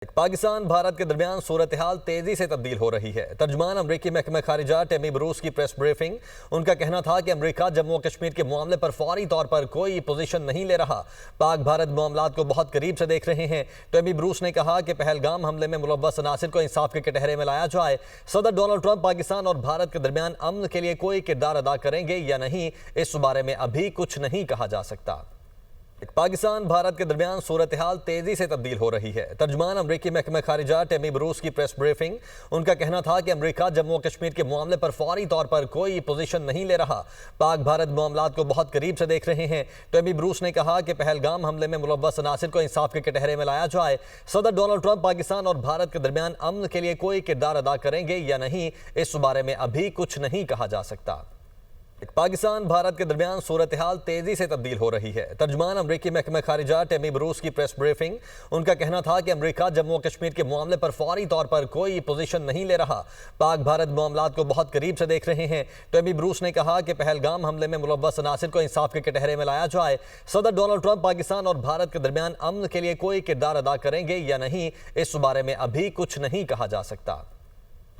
पाकिस्तान भारत के दरमियान सूरत हाल तेजी से तब्दील हो रही है। तर्जुमान अमरीकी महकमा खारिजा टेमी ब्रूस की प्रेस ब्रीफिंग। उनका कहना था कि अमरीका जम्मू और कश्मीर के मामले पर फौरी तौर पर कोई पोजीशन नहीं ले रहा, पाक भारत मामलात को बहुत करीब से देख रहे हैं। टेमी ब्रूस ने कहा कि पहलगाम हमले में मुलव्वस अनासिर को इंसाफ के कटहरे में लाया जाए। सदर डोनाल्ड ट्रंप पाकिस्तान और भारत के दरमियान अमन के लिए कोई किरदार अदा करेंगे या नहीं, इस बारे में अभी कुछ नहीं कहा जा सकता। पाकिस्तान भारत के दरमियान सूरत हाल तेजी से तब्दील हो रही है। तर्जुमान अमरीकी महकमा खारिजा टेमी ब्रूस की प्रेस ब्रीफिंग। उनका कहना था कि अमरीका जम्मू और कश्मीर के मामले पर फौरी तौर पर कोई पोजीशन नहीं ले रहा, पाक भारत मामलात को बहुत करीब से देख रहे हैं। टेमी ब्रूस ने कहा कि पहलगाम हमले में मुलव्वस अनासिर को इंसाफ के कटहरे में लाया जाए। सदर डोनाल्ड ट्रंप पाकिस्तान और भारत के दरमियान अमन के लिए कोई किरदार अदा करेंगे या नहीं, इस बारे में अभी कुछ नहीं कहा जा सकता। पाकिस्तान भारत के दरमियान सूरत हाल तेजी से तब्दील हो रही है। तर्जुमान अमरीकी महकमा खारिजा टेमी ब्रूस की प्रेस ब्रीफिंग। उनका कहना था कि अमरीका जम्मू और कश्मीर के मामले पर फौरी तौर पर कोई पोजीशन नहीं ले रहा, पाक भारत मामलात को बहुत करीब से देख रहे हैं। टेमी ब्रूस ने कहा कि पहलगाम हमले में मुलव्वस अनासिर को इंसाफ के कटहरे में लाया जाए। सदर डोनाल्ड ट्रंप पाकिस्तान और भारत के दरमियान अमन के लिए कोई किरदार अदा करेंगे या नहीं, इस बारे में अभी कुछ नहीं कहा जा सकता।